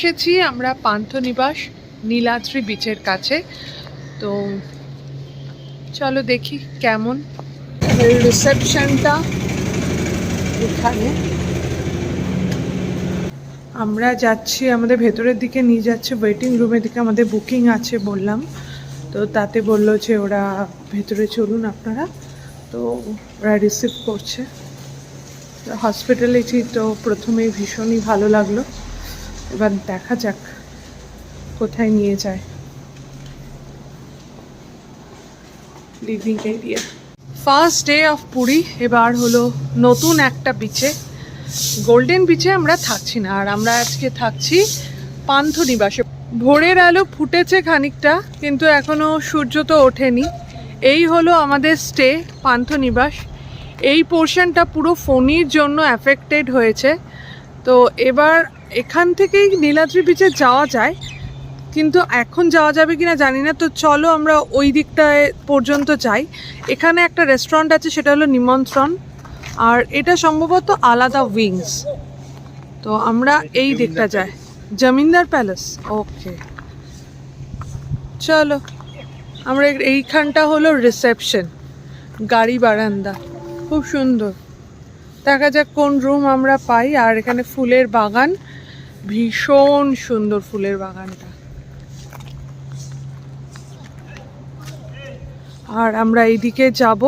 এসেছি আমরা পান্থনিবাস নীলাদ্রি বিচের কাছে। তো চলো দেখি কেমন রিসেপশনটা এখানে। আমরা যাচ্ছি, আমাদের ভেতরের দিকে নিয়ে যাচ্ছে, ওয়েটিং রুমের দিকে। আমাদের বুকিং আছে বললাম, তো তাতে বললো যে ওরা ভেতরে চলুন আপনারা। তো ওরা রিসিভ করছে। হসপিটালিটি তো প্রথমেই ভীষণই ভালো লাগলো। এবার দেখা যাক কোথায় নিয়ে যায়। Living area, first day of Puri. এবার হলো নতুন একটা বিচে, গোল্ডেন বিচে আমরা থাকছি না, আর আমরা আজকে থাকছি পান্থনিবাসে। ভোরের আলো ফুটেছে খানিকটা, কিন্তু এখনো সূর্য তো ওঠেনি। এই হলো আমাদের স্টে পান্থনিবাস। এই পোর্শনটা পুরো ফোনির জন্য অ্যাফেক্টেড হয়েছে। তো এবার এখান থেকেই নীলাদ্রি বিচে যাওয়া যায়, কিন্তু এখন যাওয়া যাবে কিনা জানি না। তো চলো আমরা ওই দিকটায় পর্যন্ত যাই। এখানে একটা রেস্টুরেন্ট আছে, সেটা হলো নিমন্ত্রণ, আর এটা সম্ভবত আলাদা উইংস। তো আমরা এই দিকটা যাই, জমিদার প্যালেস। ওকে চলো, আমরা এইখানটা হলো রিসেপশন, গাড়ি বারান্দা, খুব সুন্দর। দেখা যাক কোন রুম আমরা পাই। আর এখানে ফুলের বাগান, ভীষণ সুন্দর ফুলের বাগানটা। আর আমরা এইদিকে যাব,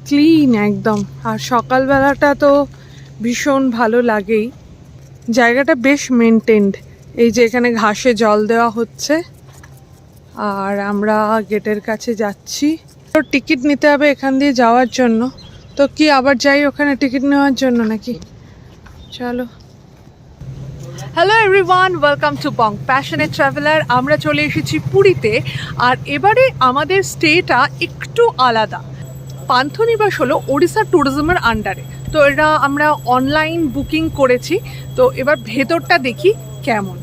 ক্লিন একদম। আর সকালবেলাটা তো ভীষণ ভালো লাগেই, জায়গাটা বেশ মেনটেন্ড। এই যে এখানে ঘাসে জল দেওয়া হচ্ছে। আর আমরা গেটের কাছে যাচ্ছি। তো টিকিট নিতে হবে এখান দিয়ে যাওয়ার জন্য। তো কি আবার যাই ওখানে টিকিট নেওয়ার জন্য নাকি? চলো। Hello everyone, welcome to Bong passionate traveller. আমরা চলে এসেছি পুরীতে। আর এবারে আমাদের স্টেটা একটু আলাদা। পান্থনিবাস হলো ওড়িশা ট্যুরিজমের আন্ডারে। তো এটা আমরা অনলাইন বুকিং করেছি। তো এবার ভেতরটা দেখি কেমন।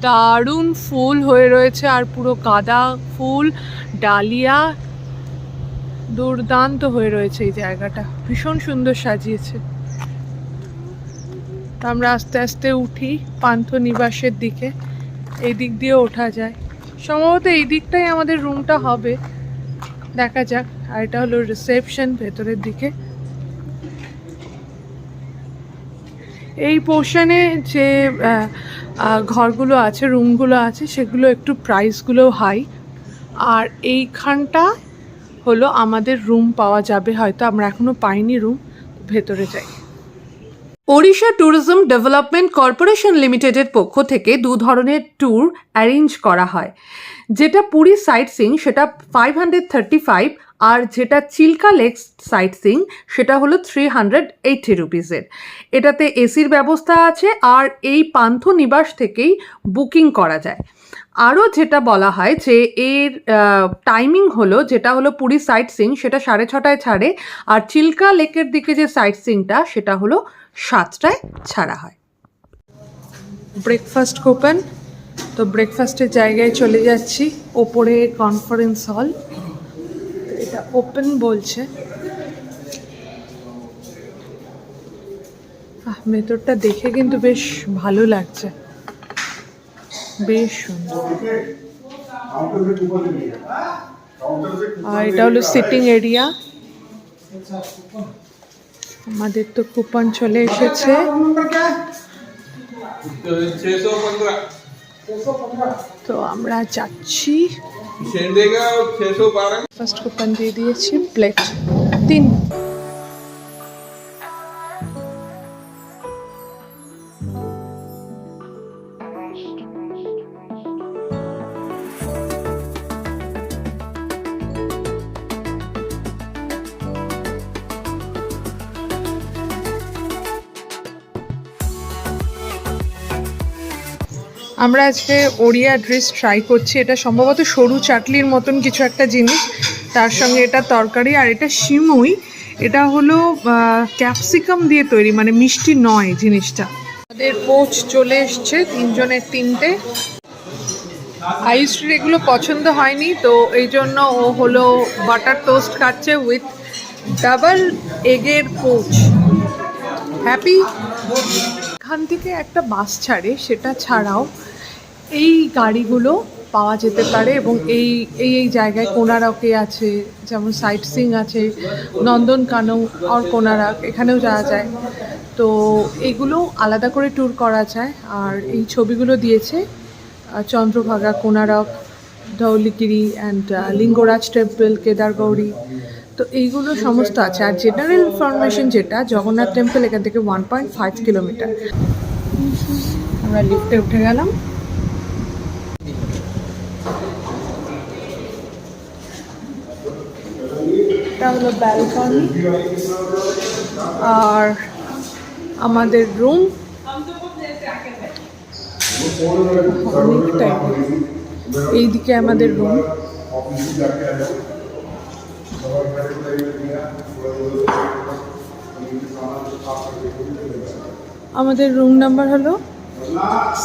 দারুণ ফুল হয়ে রয়েছে, আর পুরো গাঁদা ফুল, ডালিয়া, দুর্দান্ত হয়ে রয়েছে এই জায়গাটা, ভীষণ সুন্দর সাজিয়েছে। তো আমরা আস্তে আস্তে উঠি পান্থনিবাসের দিকে। এই দিক দিয়ে ওঠা যায়, সম্ভবত এই দিকটাই আমাদের রুমটা হবে, দেখা যাক। আর এটা হলো রিসেপশন ভেতরের দিকে। এই পোর্শনে যে ঘরগুলো আছে, রুমগুলো আছে, সেগুলো একটু প্রাইসগুলো হাই। আর এইখানটা হলো আমাদের রুম পাওয়া যাবে হয়তো, আমরা এখনো পাইনি রুম। ভেতরে যাই। ওড়িশা ট্যুরিজম ডেভেলপমেন্ট কর্পোরেশন লিমিটেডের পক্ষ থেকে দু ধরনের ট্যুর অ্যারেঞ্জ করা হয়। যেটা পুরী সাইট সিইং সেটা 535, আর যেটা চিল্কা লেক সাইট সিইং সেটা হলো 380 রুপিসের। এটাতে এসির ব্যবস্থা আছে, আর এই পান্থনিবাস থেকেই বুকিং করা যায়। আরও যেটা বলা হয় যে এর টাইমিং হলো, যেটা হলো পুরী সাইট সিইং সেটা 6:30টায় ছাড়ে, আর চিল্কা লেকের দিকে যে সাইট সিইংটা সেটা হলো 7টায় ছাড়া হয়। ব্রেকফাস্ট কুপন, তো ব্রেকফাস্টের জায়গায় চলে যাচ্ছি। ওপরে কনফারেন্স হল, এটা ওপেন বলছে। ভেতরটা দেখে কিন্তু বেশ ভালো লাগছে, বেশ সুন্দর। আর এটা হলো সিটিং এরিয়া। আমাদের তো কুপন চলে এসেছে। তো আমরা যাচ্ছি, ফার্স্ট কুপন দিয়ে দিয়েছি, প্লেট 3। আমরা আজকে ওড়িয়া ডিশ ট্রাই করছি। এটা সম্ভবত সরু চাটলির মতন কিছু একটা জিনিস, তার সঙ্গে এটা তরকারি। আর এটা সিমুই, এটা হলো ক্যাপসিকাম দিয়ে তৈরি, মানে মিষ্টি নয় জিনিসটা। আমাদের পোচ চলে এসছে, 3 জনের 3টে। আয়ুশ্রীর এগুলো পছন্দ হয়নি, তো এই জন্য ও হলো বাটার টোস্ট খাচ্ছে উইথ ডাবল এগের পোচ। হ্যাপি? এখান থেকে একটা বাস ছাড়ে, সেটা ছাড়াও এই গাড়িগুলো পাওয়া যেতে পারে এবং এই এই এই জায়গায় কোনারকে আছে, যেমন সাইট সিইং আছে, নন্দনকানন আর কোনারক, এখানেও যাওয়া যায়। তো এগুলো আলাদা করে ট্যুর করা যায়। আর এই ছবিগুলো দিয়েছে চন্দ্রভাগা, কোনারক, ধৌলিগিরি অ্যান্ড লিঙ্গরাজ টেম্পল, কেদারগৌরী। তো এইগুলো সমস্ত আছে। আর জেনারেল ইনফরমেশন যেটা, জগন্নাথ টেম্পল এখান থেকে 1.5 কিলোমিটার। আমরা লিফটে উঠে গেলাম। এটা হলো ব্যালকনি আর আমাদের রুম। অনেকটাই এইদিকে আমাদের রুম। আমাদের রুম নাম্বার হলো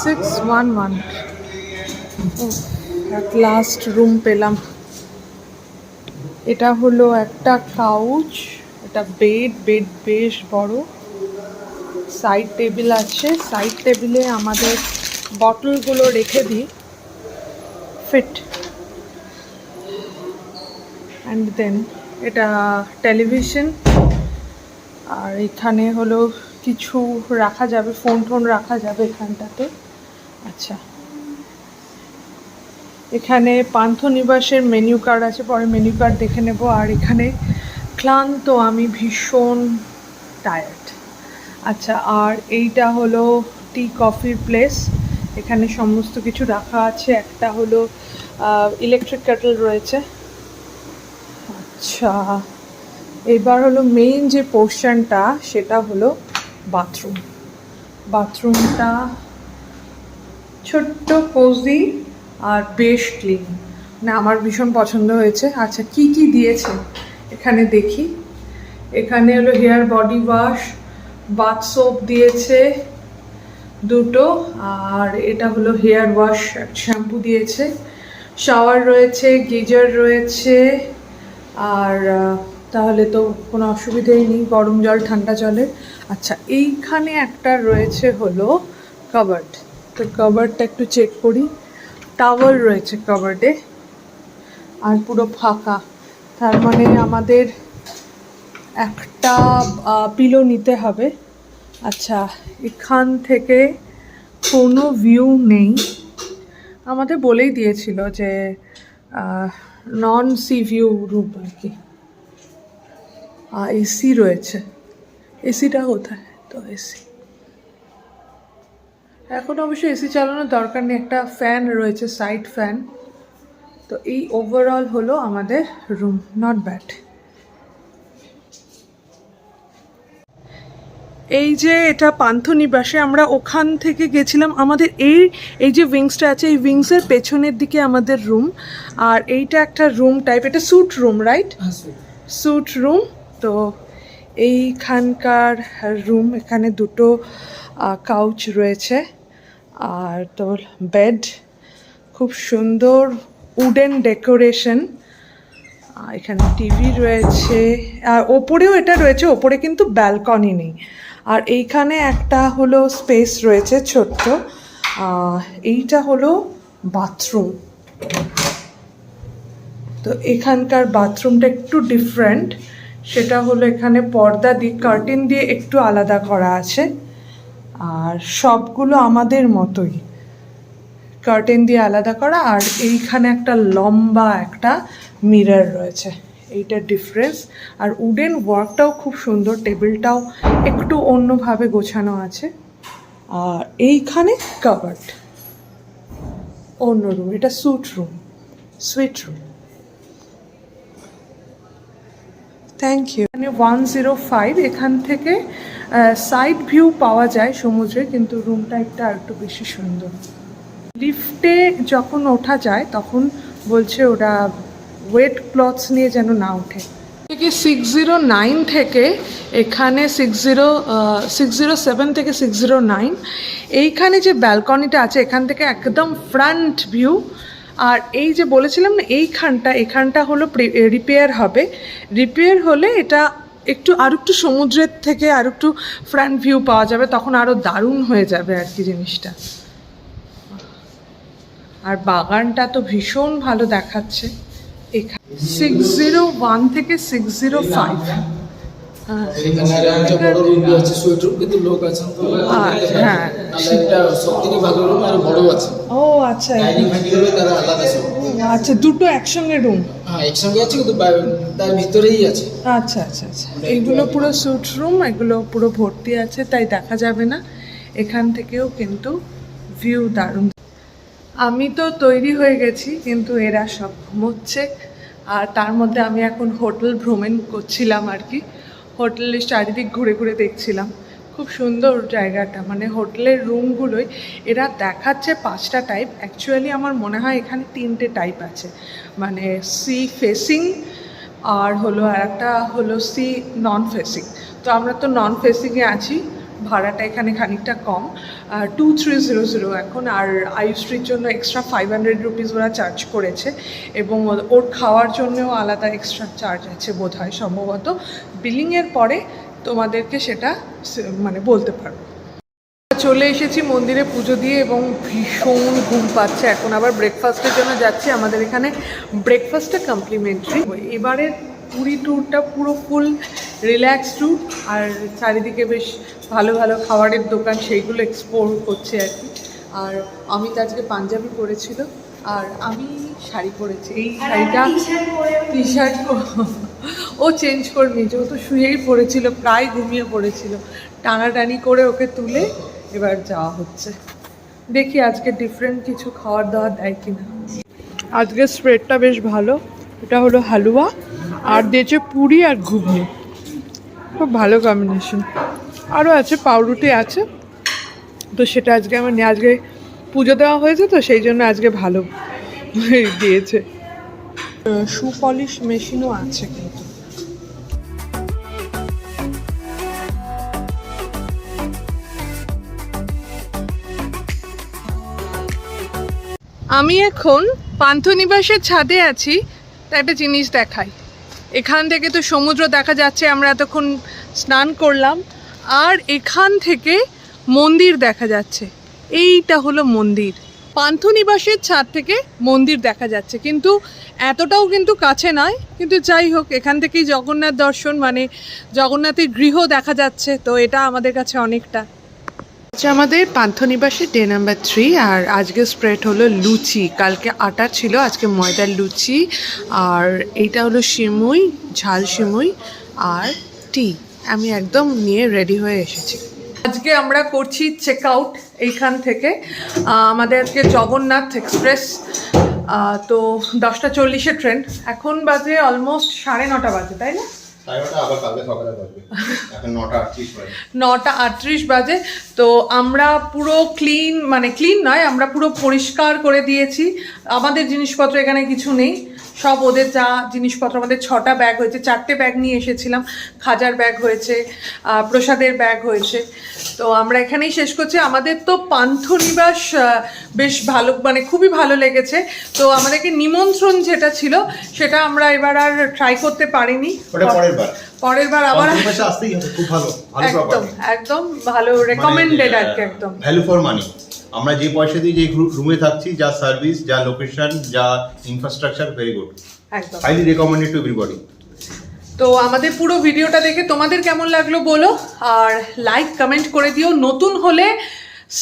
611। লাস্ট রুম পেলাম। এটা হলো একটা কাউচ, এটা বেড বেশ বড়। সাইড টেবিল আছে, সাইড টেবিলে আমাদের বটলগুলো রেখে দিই, ফিট। অ্যান্ড দেন এটা টেলিভিশন। আর এখানে হলো কিছু রাখা যাবে, ফোন রাখা যাবে এখানটাতে। আচ্ছা, এখানে পান্থনিবাসের মেনু কার্ড আছে, পরে মেনু কার্ড দেখে নেব। আর এখানে ক্লান্ত আমি, ভীষণ টায়ার্ড। আচ্ছা, আর এইটা হলো টি কফির প্লেস। এখানে সমস্ত কিছু রাখা আছে। একটা হলো ইলেকট্রিক কেটল রয়েছে। আচ্ছা, এবার হলো মেইন যে পোর্শনটা, সেটা হলো বাথরুম। বাথরুমটা ছোট্ট, কোজি আর বেশ ক্লিন, না আমার ভীষণ পছন্দ হয়েছে। আচ্ছা, কি কি দিয়েছে এখানে দেখি। এখানে হলো hair body wash, bath soap দিয়েছে দুটো, আর এটা হলো হেয়ার ওয়াশ, শ্যাম্পু দিয়েছে। শাওয়ার রয়েছে, গিজার রয়েছে। আর তাহলে তো কোনো অসুবিধেই নেই, গরম জল ঠান্ডা জলের। আচ্ছা, এইখানে একটা রয়েছে হলো কাবার্ড। তো কাবার্ডটা একটু চেক করি। টাওয়াল রয়েছে কাবার্ডে আর পুরো ফাঁকা, তার মানে আমাদের একটা পিলো নিতে হবে। আচ্ছা, এখান থেকে কোনো ভিউ নেই, আমাদের বলেই দিয়েছিল যে নন সি ভিউ রুম আর কি। এসি রয়েছে, এসিটা কোথায়? তো এসি এখন অবশ্য এসি চালানোর দরকার নেই, একটা ফ্যান রয়েছে, সাইড ফ্যান। তো এই ওভারঅল হলো আমাদের রুম, নট ব্যাড। এই যে এটা পান্থনিবাসে, আমরা ওখান থেকে গেছিলাম। আমাদের এই যে উইংসটা আছে, এই উইংসের পেছনের দিকে আমাদের রুম। আর এইটা একটা রুম টাইপ, এটা suite room, right? Sweet room. তো এইখানকার রুম, এখানে দুটো কাউচ রয়েছে আর তোর বেড, খুব সুন্দর উডেন ডেকোরেশন। এখানে টিভি রয়েছে, আর ওপরেও এটা রয়েছে, ওপরে কিন্তু ব্যালকনি নেই। আর এইখানে একটা হলো স্পেস রয়েছে ছোট্ট, এইটা হলো বাথরুম। তো এখানকার বাথরুমটা একটু ডিফারেন্ট, সেটা হলো এখানে পর্দা দিয়ে, কার্টেন দিয়ে একটু আলাদা করা আছে। আর সবগুলো আমাদের মতোই, কার্টেন দিয়ে আলাদা করা। আর এইখানে একটা লম্বা একটা মিরর রয়েছে, এইটা ডিফারেন্স। আর উডেন ওয়ার্কটাও খুব সুন্দর, টেবিলটাও একটু অন্যভাবে গোছানো আছে। আর এইখানে কাবার্ড, অন্য রুম, এটা suite room, suite room. Thank you. এখানে 105, এখান থেকে সাইড ভিউ পাওয়া যায় সমুদ্রে, কিন্তু রুমটা একটু বেশি সুন্দর। লিফটে যখন ওঠা যায় তখন বলছে ওরা ওয়েট ক্লথস নিয়ে যেন না ওঠে। 609 থেকে এখানে 607 থেকে 609, এইখানে যে ব্যালকনিটা আছে এখান থেকে একদম ফ্রন্ট ভিউ। আর এই যে বলেছিলাম না, এখানটা হলো রিপেয়ার হবে, রিপেয়ার হলে এটা একটু আর একটু সমুদ্রের থেকে আর একটু ফ্রন্ট ভিউ পাওয়া যাবে, তখন আরও দারুণ হয়ে যাবে আর কি জিনিসটা। আর বাগানটা তো ভীষণ ভালো দেখাচ্ছে। এখানে 601 থেকে 605। হ্যাঁ, ও আচ্ছা আচ্ছা, দুটো একসঙ্গে রুম। একসঙ্গে আছে কিন্তু তার ভিতরেই আছে। আচ্ছা আচ্ছা আচ্ছা, এইগুলো পুরো স্যুট রুম, এগুলো পুরো ভর্তি আছে তাই দেখা যাবে না। এখান থেকেও কিন্তু ভিউ দারুণ। আমি তো তৈরি হয়ে গেছি, কিন্তু এরা সব ঘুমোচ্ছে। আর তার মধ্যে আমি এখন হোটেল ভ্রমণ করছিলাম আর কি, হোটেলের চারিদিক ঘুরে ঘুরে দেখছিলাম। খুব সুন্দর জায়গাটা, মানে হোটেলের রুমগুলোই এরা দেখাচ্ছে 5টা টাইপ, অ্যাকচুয়ালি আমার মনে হয় এখানে 3টে টাইপ আছে, মানে সি ফেসিং আর হলো আর একটা হলো সি নন ফেসিং। তো আমরা তো নন ফেসিংয়ে আছি, ভাড়াটা এখানে খানিকটা কম, 2300 এখন। আর আয়ুশ্রীর জন্য এক্সট্রা 500 রুপিস ওরা চার্জ করেছে, এবং ওর খাওয়ার জন্যও আলাদা এক্সট্রা চার্জ আছে বোধ হয়, সম্ভবত বিলিংয়ের পরে তোমাদেরকে সেটা মানে বলতে পারবো। চলে এসেছি মন্দিরে পুজো দিয়ে, এবং ভীষণ ঘুম পাচ্ছে। এখন আবার ব্রেকফাস্টের জন্য যাচ্ছি, আমাদের এখানে ব্রেকফাস্টটা কমপ্লিমেন্টারি। এবারের পুরী ট্যুরটা পুরো ফুল রিল্যাক্স ট্যুর, আর চারিদিকে বেশ ভালো ভালো খাবারের দোকান, সেইগুলো এক্সপ্লোর করছে আর কি। আর অমিত আজকে পাঞ্জাবি পরেছিল, আর আমি শাড়ি পরেছি। এই শাড়িটা টি শার্ট ও চেঞ্জ করে নিয়েছে, ও তো শুয়েই পড়েছিল, প্রায় ঘুমিয়ে পড়েছিল। টানাটানি করে ওকে তুলে এবার যাওয়া হচ্ছে। দেখি আজকে ডিফারেন্ট কিছু খাওয়ার দাওয়ার দেয় কিনা। আজকে স্প্রেডটা বেশ ভালো, এটা হলো হালুয়া আর দিয়েছে পুরি আর ঘুগনি, খুব ভালো কম্বিনেশন। আরও আছে, পাউরুটি আছে, তো সেটা আজকে আমার নিয়ে, আজকে পুজো দেওয়া হয়েছে তো সেই জন্য আজকে ভালো দিয়েছে। শু পলিশ মেশিনও আছে কিন্তু। আমি এখন পান্থনিবাসের ছাদে আছি, তা একটা জিনিস দেখাই। এখান থেকে তো সমুদ্র দেখা যাচ্ছে, আমরা এতক্ষণ স্নান করলাম, আর এখান থেকে মন্দির দেখা যাচ্ছে। এইটা হলো মন্দির, পান্থনিবাসের ছাদ থেকে মন্দির দেখা যাচ্ছে, কিন্তু এতটাও কিন্তু কাছে নয়, কিন্তু যাই হোক এখান থেকেই জগন্নাথ দর্শন, মানে জগন্নাথের গৃহ দেখা যাচ্ছে, তো এটা আমাদের কাছে অনেকটা। আমাদের পান্থনিবাসে ডে নাম্বার 3, আর আজকে স্প্রেড হলো লুচি, কালকে আটা ছিল, আজকে ময়দার লুচি, আর এইটা হলো সিমুই, ঝাল সিমুই আর টি। আমি একদম নিয়ে রেডি হয়ে এসেছি। আজকে আমরা করছি চেক আউট এইখান থেকে। আমাদের আজকে জগন্নাথ এক্সপ্রেস, তো 10:40 ট্রেন, এখন বাজে অলমোস্ট 9:30 বাজে, তাই না? 9:38 বাজে। তো আমরা পুরো ক্লিন, মানে ক্লিন নয়, আমরা পুরো পরিষ্কার করে দিয়েছি। আমাদের জিনিসপত্র এখানে কিছু নেই, সব ওদের যা জিনিসপত্র। আমাদের 6টা ব্যাগ হয়েছে, 4টে ব্যাগ নিয়ে এসেছিলাম, খাজার ব্যাগ হয়েছে, প্রসাদের ব্যাগ হয়েছে। তো আমরা এখানেই শেষ করছি। আমাদের তো পান্থনিবাস বেশ ভালো, মানে খুবই ভালো লেগেছে। তো আমাদেরকে নিমন্ত্রণ যেটা ছিল সেটা আমরা এবার আর ট্রাই করতে পারিনি, পরের বার আবার খুব ভালো একদম একদম ভালো রেকমেন্ডেড আর কি, একদম ভ্যালু ফর মানি। আমরা যে পয়সা দিয়ে যে রুমে থাকছি, যা সার্ভিস, যা লোকেশন, যা ইনফ্রাস্ট্রাকচার, ভেরি গুড, একদম হাইলি রেকমেন্ডেড টু এভরিবডি। তো আমাদের পুরো ভিডিওটা দেখে তোমাদের কেমন লাগলো বলো, আর লাইক কমেন্ট করে দিও। নতুন হলে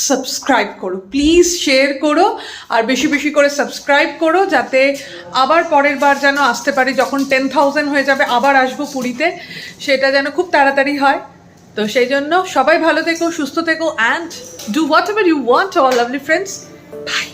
সাবস্ক্রাইব করো প্লিজ, শেয়ার করো, আর বেশি বেশি করে সাবস্ক্রাইব করো, যাতে আবার পরের বার যেন আসতে পারি, যখন 10,000 হয়ে যাবে আবার আসবো পুরীতে, সেটা যেন খুব তাড়াতাড়ি হয়। তো সেই জন্য সবাই ভালো থেকো, সুস্থ থেকো, and do whatever you want, our lovely friends. By.